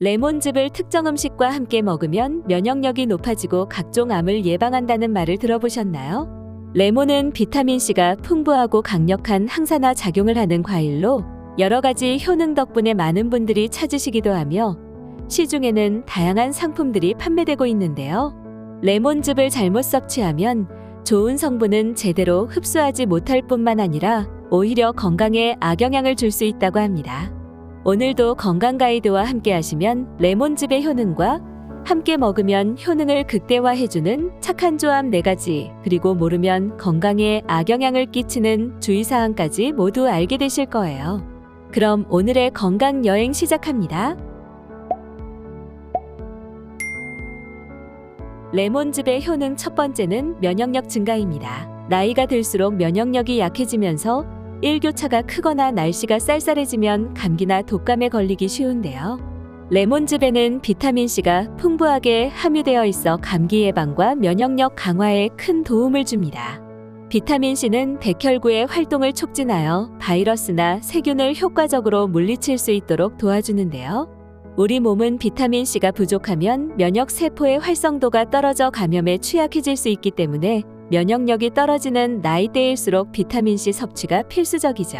레몬즙을 특정 음식과 함께 먹으면 면역력이 높아지고 각종 암을 예방한다는 말을 들어보셨나요? 레몬은 비타민C가 풍부하고 강력한 항산화 작용을 하는 과일로 여러 가지 효능 덕분에 많은 분들이 찾으시기도 하며 시중에는 다양한 상품들이 판매되고 있는데요. 레몬즙을 잘못 섭취하면 좋은 성분은 제대로 흡수하지 못할 뿐만 아니라 오히려 건강에 악영향을 줄 수 있다고 합니다. 오늘도 건강 가이드와 함께 하시면 레몬즙의 효능과 함께 먹으면 효능을 극대화해주는 착한 조합 4가지, 그리고 모르면 건강에 악영향을 끼치는 주의사항까지 모두 알게 되실 거예요. 그럼 오늘의 건강 여행 시작합니다. 레몬즙의 효능 첫 번째는 면역력 증가입니다. 나이가 들수록 면역력이 약해지면서 일교차가 크거나 날씨가 쌀쌀해지면 감기나 독감에 걸리기 쉬운데요. 레몬즙에는 비타민C가 풍부하게 함유되어 있어 감기 예방과 면역력 강화에 큰 도움을 줍니다. 비타민C는 백혈구의 활동을 촉진하여 바이러스나 세균을 효과적으로 물리칠 수 있도록 도와주는데요. 우리 몸은 비타민C가 부족하면 면역세포의 활성도가 떨어져 감염에 취약해질 수 있기 때문에 면역력이 떨어지는 나이대일수록 비타민C 섭취가 필수적이죠.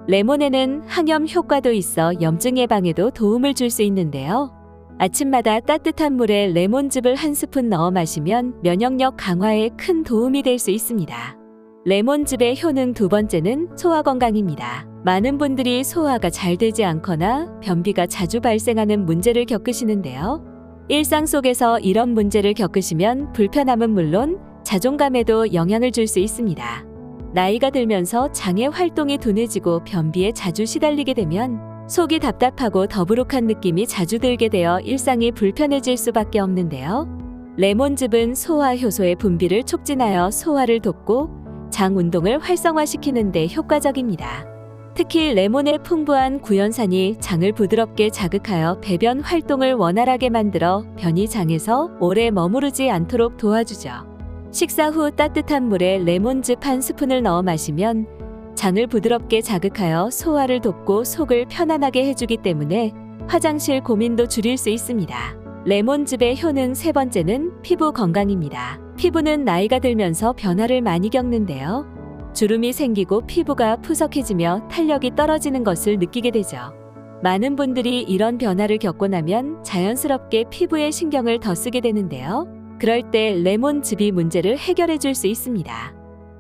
레몬에는 항염 효과도 있어 염증 예방에도 도움을 줄 수 있는데요. 아침마다 따뜻한 물에 레몬즙을 한 스푼 넣어 마시면 면역력 강화에 큰 도움이 될 수 있습니다. 레몬즙의 효능 두 번째는 소화 건강입니다. 많은 분들이 소화가 잘 되지 않거나 변비가 자주 발생하는 문제를 겪으시는데요. 일상 속에서 이런 문제를 겪으시면 불편함은 물론 자존감에도 영향을 줄 수 있습니다. 나이가 들면서 장의 활동이 둔해지고 변비에 자주 시달리게 되면 속이 답답하고 더부룩한 느낌이 자주 들게 되어 일상이 불편해질 수밖에 없는데요. 레몬즙은 소화 효소의 분비를 촉진하여 소화를 돕고 장 운동을 활성화시키는 데 효과적입니다. 특히 레몬의 풍부한 구연산이 장을 부드럽게 자극하여 배변 활동을 원활하게 만들어 변이 장에서 오래 머무르지 않도록 도와주죠. 식사 후 따뜻한 물에 레몬즙 한 스푼을 넣어 마시면 장을 부드럽게 자극하여 소화를 돕고 속을 편안하게 해주기 때문에 화장실 고민도 줄일 수 있습니다. 레몬즙의 효능 세 번째는 피부 건강입니다. 피부는 나이가 들면서 변화를 많이 겪는데요. 주름이 생기고 피부가 푸석해지며 탄력이 떨어지는 것을 느끼게 되죠. 많은 분들이 이런 변화를 겪고 나면 자연스럽게 피부에 신경을 더 쓰게 되는데요. 그럴 때 레몬즙이 문제를 해결해 줄 수 있습니다.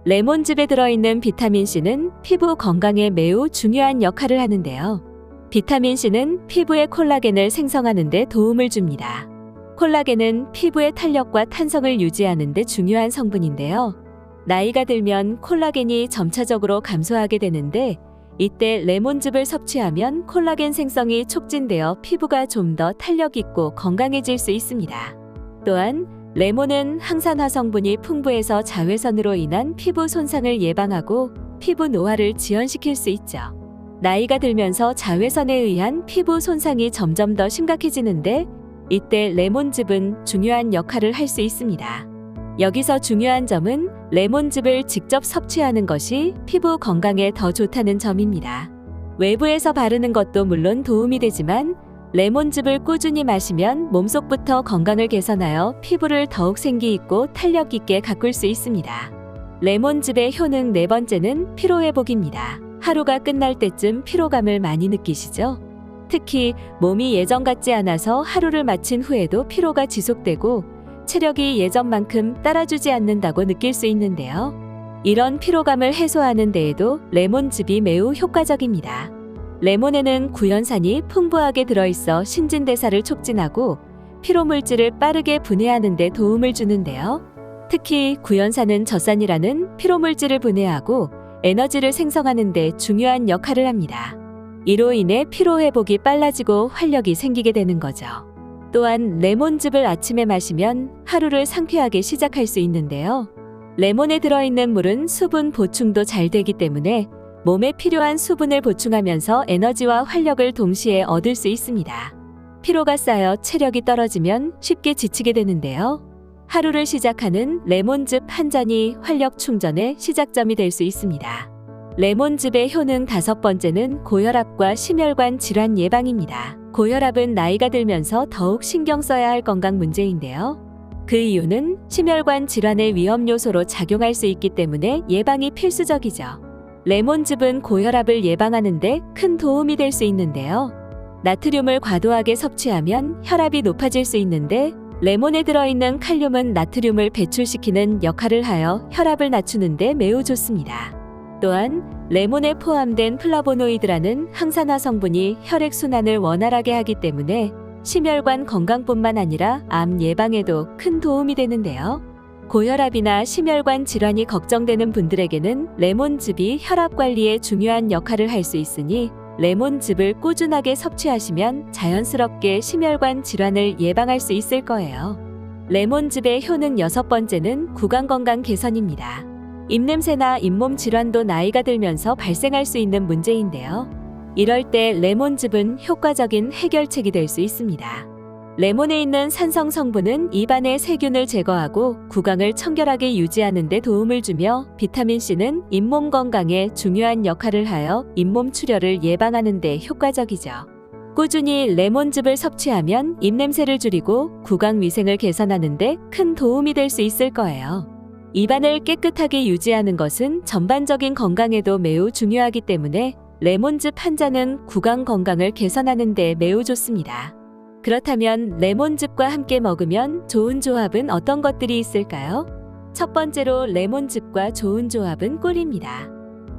레몬즙에 들어있는 비타민C는 피부 건강에 매우 중요한 역할을 하는데요. 비타민C는 피부의 콜라겐을 생성하는 데 도움을 줍니다. 콜라겐은 피부의 탄력과 탄성을 유지하는 데 중요한 성분인데요. 나이가 들면 콜라겐이 점차적으로 감소하게 되는데 이때 레몬즙을 섭취하면 콜라겐 생성이 촉진되어 피부가 좀 더 탄력 있고 건강해질 수 있습니다. 또한 레몬은 항산화 성분이 풍부해서 자외선으로 인한 피부 손상을 예방하고 피부 노화를 지연시킬 수 있죠. 나이가 들면서 자외선에 의한 피부 손상이 점점 더 심각해지는데 이때 레몬즙은 중요한 역할을 할 수 있습니다. 여기서 중요한 점은 레몬즙을 직접 섭취하는 것이 피부 건강에 더 좋다는 점입니다. 외부에서 바르는 것도 물론 도움이 되지만 레몬즙을 꾸준히 마시면 몸속부터 건강을 개선하여 피부를 더욱 생기 있고 탄력 있게 가꿀 수 있습니다. 레몬즙의 효능 네 번째는 피로회복입니다. 하루가 끝날 때쯤 피로감을 많이 느끼시죠? 특히 몸이 예전 같지 않아서 하루를 마친 후에도 피로가 지속되고 체력이 예전만큼 따라주지 않는다고 느낄 수 있는데요. 이런 피로감을 해소하는 데에도 레몬즙이 매우 효과적입니다. 레몬에는 구연산이 풍부하게 들어있어 신진대사를 촉진하고 피로물질을 빠르게 분해하는 데 도움을 주는데요. 특히 구연산은 젖산이라는 피로물질을 분해하고 에너지를 생성하는 데 중요한 역할을 합니다. 이로 인해 피로회복이 빨라지고 활력이 생기게 되는 거죠. 또한 레몬즙을 아침에 마시면 하루를 상쾌하게 시작할 수 있는데요. 레몬에 들어있는 물은 수분 보충도 잘 되기 때문에 몸에 필요한 수분을 보충하면서 에너지와 활력을 동시에 얻을 수 있습니다. 피로가 쌓여 체력이 떨어지면 쉽게 지치게 되는데요. 하루를 시작하는 레몬즙 한 잔이 활력 충전의 시작점이 될 수 있습니다. 레몬즙의 효능 다섯 번째는 고혈압과 심혈관 질환 예방입니다. 고혈압은 나이가 들면서 더욱 신경 써야 할 건강 문제인데요. 그 이유는 심혈관 질환의 위험 요소로 작용할 수 있기 때문에 예방이 필수적이죠. 레몬즙은 고혈압을 예방하는데 큰 도움이 될 수 있는데요. 나트륨을 과도하게 섭취하면 혈압이 높아질 수 있는데 레몬에 들어있는 칼륨은 나트륨을 배출시키는 역할을 하여 혈압을 낮추는 데 매우 좋습니다. 또한 레몬에 포함된 플라보노이드라는 항산화 성분이 혈액순환을 원활하게 하기 때문에 심혈관 건강뿐만 아니라 암 예방에도 큰 도움이 되는데요. 고혈압이나 심혈관 질환이 걱정되는 분들에게는 레몬즙이 혈압 관리에 중요한 역할을 할 수 있으니 레몬즙을 꾸준하게 섭취하시면 자연스럽게 심혈관 질환을 예방할 수 있을 거예요. 레몬즙의 효능 6번째는 구강건강 개선입니다. 입냄새나 잇몸 질환도 나이가 들면서 발생할 수 있는 문제인데요. 이럴 때 레몬즙은 효과적인 해결책이 될 수 있습니다. 레몬에 있는 산성 성분은 입안의 세균을 제거하고 구강을 청결하게 유지하는 데 도움을 주며 비타민C는 잇몸 건강에 중요한 역할을 하여 잇몸 출혈을 예방하는 데 효과적이죠. 꾸준히 레몬즙을 섭취하면 입냄새를 줄이고 구강 위생을 개선하는 데 큰 도움이 될 수 있을 거예요. 입안을 깨끗하게 유지하는 것은 전반적인 건강에도 매우 중요하기 때문에 레몬즙 한 잔은 구강 건강을 개선하는 데 매우 좋습니다. 그렇다면 레몬즙과 함께 먹으면 좋은 조합은 어떤 것들이 있을까요? 첫 번째로 레몬즙과 좋은 조합은 꿀입니다.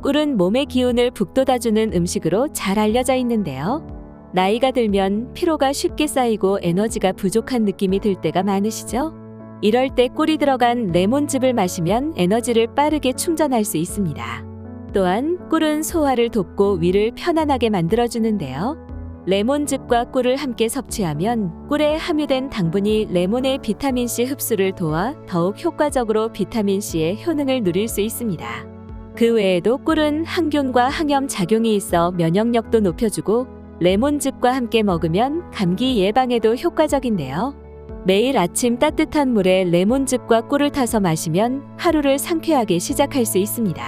꿀은 몸의 기운을 북돋아주는 음식으로 잘 알려져 있는데요. 나이가 들면 피로가 쉽게 쌓이고 에너지가 부족한 느낌이 들 때가 많으시죠? 이럴 때 꿀이 들어간 레몬즙을 마시면 에너지를 빠르게 충전할 수 있습니다. 또한 꿀은 소화를 돕고 위를 편안하게 만들어주는데요. 레몬즙과 꿀을 함께 섭취하면 꿀에 함유된 당분이 레몬의 비타민C 흡수를 도와 더욱 효과적으로 비타민C의 효능을 누릴 수 있습니다. 그 외에도 꿀은 항균과 항염 작용이 있어 면역력도 높여주고 레몬즙과 함께 먹으면 감기 예방에도 효과적인데요. 매일 아침 따뜻한 물에 레몬즙과 꿀을 타서 마시면 하루를 상쾌하게 시작할 수 있습니다.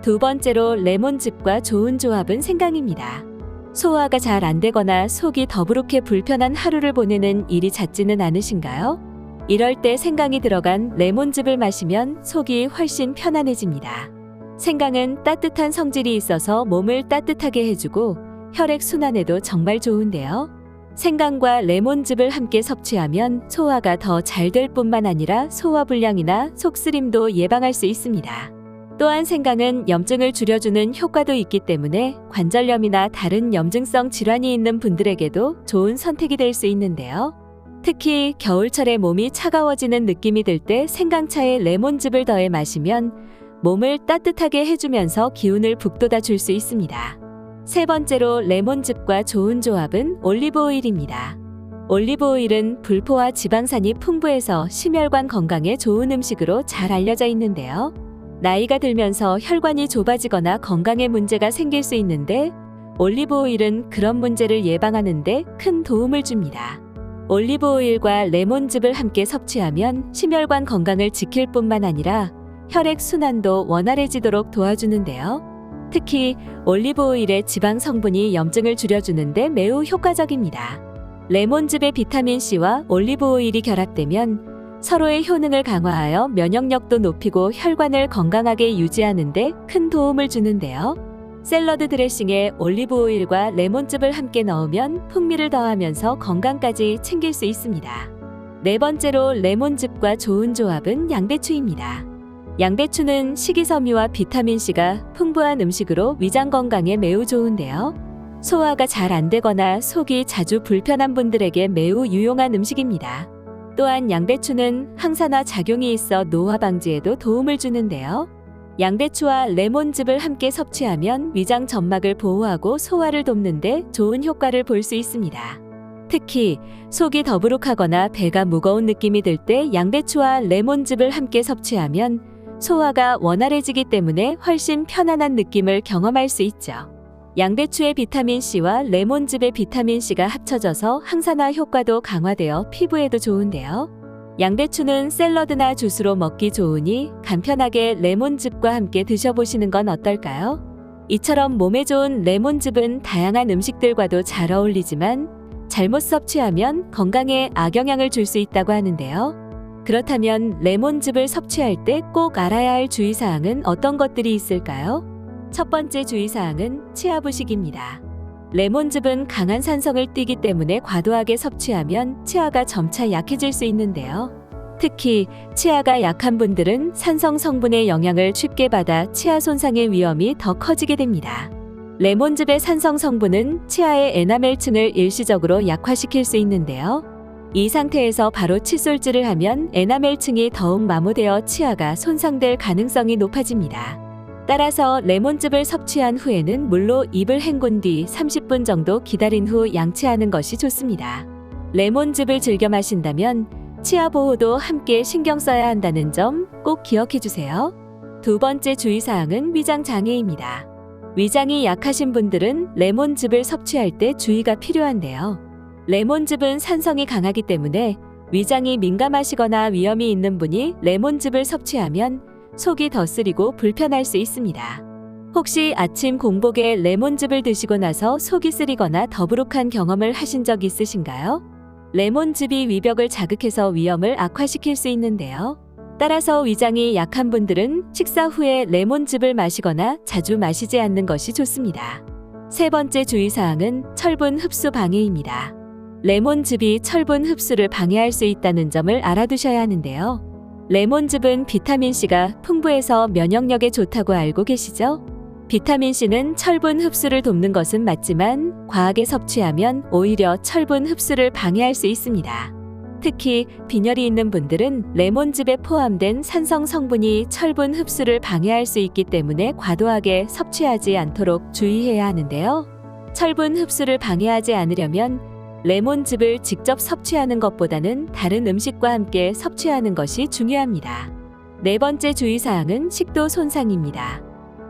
두 번째로 레몬즙과 좋은 조합은 생강입니다. 소화가 잘 안 되거나 속이 더부룩해 불편한 하루를 보내는 일이 잦지는 않으신가요? 이럴 때 생강이 들어간 레몬즙을 마시면 속이 훨씬 편안해집니다. 생강은 따뜻한 성질이 있어서 몸을 따뜻하게 해주고 혈액 순환에도 정말 좋은데요. 생강과 레몬즙을 함께 섭취하면 소화가 더 잘 될 뿐만 아니라 소화불량이나 속쓰림도 예방할 수 있습니다. 또한 생강은 염증을 줄여주는 효과도 있기 때문에 관절염이나 다른 염증성 질환이 있는 분들에게도 좋은 선택이 될 수 있는데요. 특히 겨울철에 몸이 차가워지는 느낌이 들 때 생강차에 레몬즙을 더해 마시면 몸을 따뜻하게 해주면서 기운을 북돋아 줄 수 있습니다. 세 번째로 레몬즙과 좋은 조합은 올리브오일입니다. 올리브오일은 불포화 지방산이 풍부해서 심혈관 건강에 좋은 음식으로 잘 알려져 있는데요. 나이가 들면서 혈관이 좁아지거나 건강에 문제가 생길 수 있는데 올리브오일은 그런 문제를 예방하는 데 큰 도움을 줍니다. 올리브오일과 레몬즙을 함께 섭취하면 심혈관 건강을 지킬 뿐만 아니라 혈액 순환도 원활해지도록 도와주는데요. 특히 올리브오일의 지방 성분이 염증을 줄여주는데 매우 효과적입니다. 레몬즙의 비타민C와 올리브오일이 결합되면 서로의 효능을 강화하여 면역력도 높이고 혈관을 건강하게 유지하는 데 큰 도움을 주는데요. 샐러드 드레싱에 올리브오일과 레몬즙을 함께 넣으면 풍미를 더하면서 건강까지 챙길 수 있습니다. 네 번째로 레몬즙과 좋은 조합은 양배추입니다. 양배추는 식이섬유와 비타민C가 풍부한 음식으로 위장 건강에 매우 좋은데요. 소화가 잘 안 되거나 속이 자주 불편한 분들에게 매우 유용한 음식입니다. 또한 양배추는 항산화 작용이 있어 노화 방지에도 도움을 주는데요. 양배추와 레몬즙을 함께 섭취하면 위장 점막을 보호하고 소화를 돕는 데 좋은 효과를 볼 수 있습니다. 특히 속이 더부룩하거나 배가 무거운 느낌이 들 때 양배추와 레몬즙을 함께 섭취하면 소화가 원활해지기 때문에 훨씬 편안한 느낌을 경험할 수 있죠. 양배추의 비타민C와 레몬즙의 비타민C가 합쳐져서 항산화 효과도 강화되어 피부에도 좋은데요. 양배추는 샐러드나 주스로 먹기 좋으니 간편하게 레몬즙과 함께 드셔보시는 건 어떨까요? 이처럼 몸에 좋은 레몬즙은 다양한 음식들과도 잘 어울리지만 잘못 섭취하면 건강에 악영향을 줄 수 있다고 하는데요. 그렇다면 레몬즙을 섭취할 때 꼭 알아야 할 주의사항은 어떤 것들이 있을까요? 첫 번째 주의사항은 치아 부식입니다. 레몬즙은 강한 산성을 띠기 때문에 과도하게 섭취하면 치아가 점차 약해질 수 있는데요. 특히 치아가 약한 분들은 산성 성분의 영향을 쉽게 받아 치아 손상의 위험이 더 커지게 됩니다. 레몬즙의 산성 성분은 치아의 에나멜층을 일시적으로 약화시킬 수 있는데요. 이 상태에서 바로 칫솔질을 하면 에나멜층이 더욱 마모되어 치아가 손상될 가능성이 높아집니다. 따라서 레몬즙을 섭취한 후에는 물로 입을 헹군 뒤 30분 정도 기다린 후 양치하는 것이 좋습니다. 레몬즙을 즐겨 마신다면 치아 보호도 함께 신경 써야 한다는 점 꼭 기억해 주세요. 두 번째 주의사항은 위장 장애입니다. 위장이 약하신 분들은 레몬즙을 섭취할 때 주의가 필요한데요. 레몬즙은 산성이 강하기 때문에 위장이 민감하시거나 위염이 있는 분이 레몬즙을 섭취하면 속이 더 쓰리고 불편할 수 있습니다. 혹시 아침 공복에 레몬즙을 드시고 나서 속이 쓰리거나 더부룩한 경험을 하신 적 있으신가요? 레몬즙이 위벽을 자극해서 위염을 악화시킬 수 있는데요. 따라서 위장이 약한 분들은 식사 후에 레몬즙을 마시거나 자주 마시지 않는 것이 좋습니다. 세 번째 주의사항은 철분 흡수 방해입니다. 레몬즙이 철분 흡수를 방해할 수 있다는 점을 알아두셔야 하는데요. 레몬즙은 비타민C가 풍부해서 면역력에 좋다고 알고 계시죠? 비타민C는 철분 흡수를 돕는 것은 맞지만 과하게 섭취하면 오히려 철분 흡수를 방해할 수 있습니다. 특히 빈혈이 있는 분들은 레몬즙에 포함된 산성 성분이 철분 흡수를 방해할 수 있기 때문에 과도하게 섭취하지 않도록 주의해야 하는데요. 철분 흡수를 방해하지 않으려면 레몬즙을 직접 섭취하는 것보다는 다른 음식과 함께 섭취하는 것이 중요합니다. 네 번째 주의사항은 식도 손상입니다.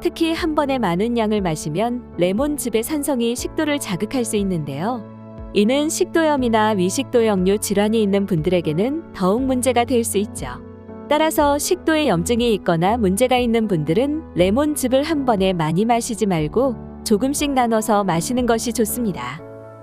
특히 한 번에 많은 양을 마시면 레몬즙의 산성이 식도를 자극할 수 있는데요. 이는 식도염이나 위식도역류 질환이 있는 분들에게는 더욱 문제가 될 수 있죠. 따라서 식도에 염증이 있거나 문제가 있는 분들은 레몬즙을 한 번에 많이 마시지 말고 조금씩 나눠서 마시는 것이 좋습니다.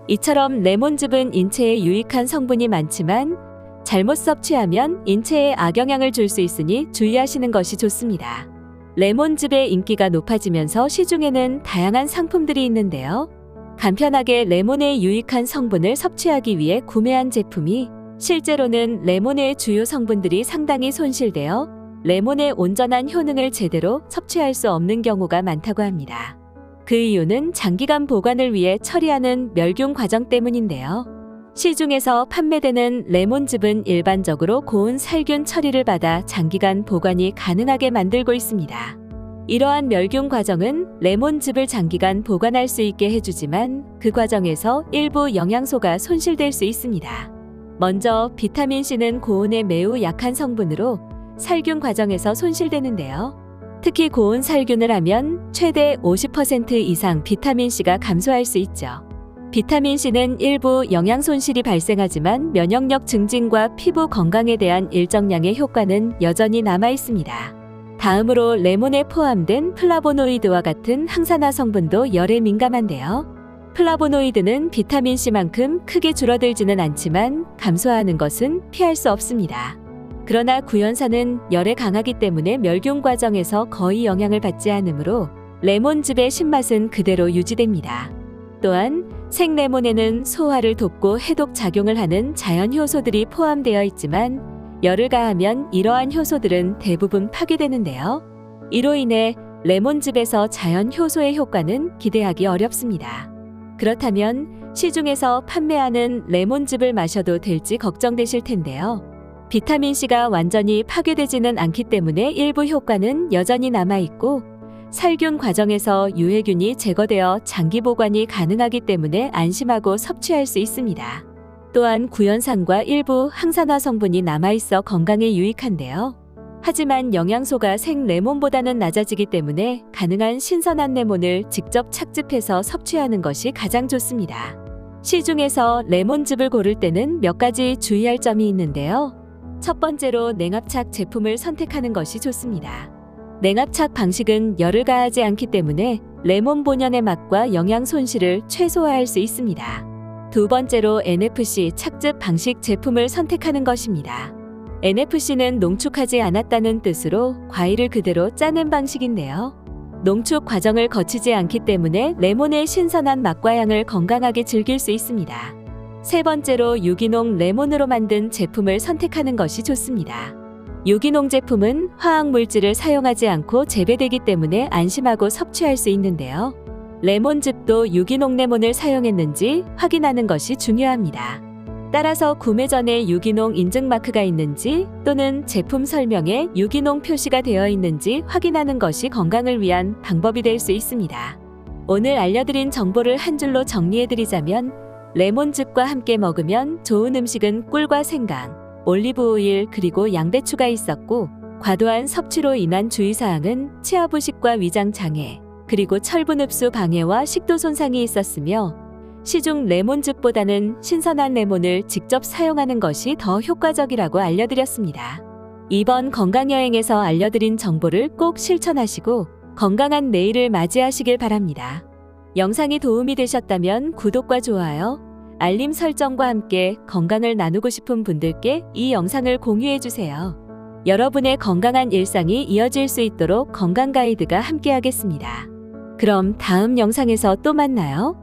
이처럼 레몬즙은 인체에 유익한 성분이 많지만 잘못 섭취하면 인체에 악영향을 줄 수 있으니 주의하시는 것이 좋습니다. 레몬즙의 인기가 높아지면서 시중에는 다양한 상품들이 있는데요. 간편하게 레몬의 유익한 성분을 섭취하기 위해 구매한 제품이 실제로는 레몬의 주요 성분들이 상당히 손실되어 레몬의 온전한 효능을 제대로 섭취할 수 없는 경우가 많다고 합니다. 그 이유는 장기간 보관을 위해 처리하는 멸균 과정 때문인데요. 시중에서 판매되는 레몬즙은 일반적으로 고온 살균 처리를 받아 장기간 보관이 가능하게 만들고 있습니다. 이러한 멸균 과정은 레몬즙을 장기간 보관할 수 있게 해주지만 그 과정에서 일부 영양소가 손실될 수 있습니다. 먼저 비타민C는 고온에 매우 약한 성분으로 살균 과정에서 손실되는데요. 특히 고온 살균을 하면 최대 50% 이상 비타민C가 감소할 수 있죠. 비타민C는 일부 영양 손실이 발생하지만 면역력 증진과 피부 건강에 대한 일정량의 효과는 여전히 남아 있습니다. 다음으로 레몬에 포함된 플라보노이드와 같은 항산화 성분도 열에 민감한데요. 플라보노이드는 비타민C만큼 크게 줄어들지는 않지만 감소하는 것은 피할 수 없습니다. 그러나 구연산은 열에 강하기 때문에 멸균 과정에서 거의 영향을 받지 않으므로 레몬즙의 신맛은 그대로 유지됩니다. 또한 생레몬에는 소화를 돕고 해독 작용을 하는 자연 효소들이 포함되어 있지만 열을 가하면 이러한 효소들은 대부분 파괴되는데요. 이로 인해 레몬즙에서 자연 효소의 효과는 기대하기 어렵습니다. 그렇다면 시중에서 판매하는 레몬즙을 마셔도 될지 걱정되실 텐데요. 비타민C가 완전히 파괴되지는 않기 때문에 일부 효과는 여전히 남아있고 살균 과정에서 유해균이 제거되어 장기 보관이 가능하기 때문에 안심하고 섭취할 수 있습니다. 또한 구연산과 일부 항산화 성분이 남아있어 건강에 유익한데요. 하지만 영양소가 생 레몬보다는 낮아지기 때문에 가능한 신선한 레몬을 직접 착즙해서 섭취하는 것이 가장 좋습니다. 시중에서 레몬즙을 고를 때는 몇 가지 주의할 점이 있는데요. 첫 번째로 냉압착 제품을 선택하는 것이 좋습니다. 냉압착 방식은 열을 가하지 않기 때문에 레몬 본연의 맛과 영양 손실을 최소화할 수 있습니다. 두 번째로 NFC 착즙 방식 제품을 선택하는 것입니다. NFC는 농축하지 않았다는 뜻으로 과일을 그대로 짜낸 방식인데요. 농축 과정을 거치지 않기 때문에 레몬의 신선한 맛과 향을 건강하게 즐길 수 있습니다. 세 번째로 유기농 레몬으로 만든 제품을 선택하는 것이 좋습니다. 유기농 제품은 화학 물질을 사용하지 않고 재배되기 때문에 안심하고 섭취할 수 있는데요. 레몬즙도 유기농 레몬을 사용했는지 확인하는 것이 중요합니다. 따라서 구매 전에 유기농 인증 마크가 있는지 또는 제품 설명에 유기농 표시가 되어 있는지 확인하는 것이 건강을 위한 방법이 될 수 있습니다. 오늘 알려드린 정보를 한 줄로 정리해드리자면 레몬즙과 함께 먹으면 좋은 음식은 꿀과 생강, 올리브 오일 그리고 양배추가 있었고 과도한 섭취로 인한 주의사항은 치아 부식과 위장 장애 그리고 철분 흡수 방해와 식도 손상이 있었으며 시중 레몬즙보다는 신선한 레몬을 직접 사용하는 것이 더 효과적이라고 알려드렸습니다. 이번 건강여행에서 알려드린 정보를 꼭 실천하시고 건강한 내일을 맞이하시길 바랍니다. 영상이 도움이 되셨다면 구독과 좋아요, 알림 설정과 함께 건강을 나누고 싶은 분들께 이 영상을 공유해주세요. 여러분의 건강한 일상이 이어질 수 있도록 건강 가이드가 함께하겠습니다. 그럼 다음 영상에서 또 만나요.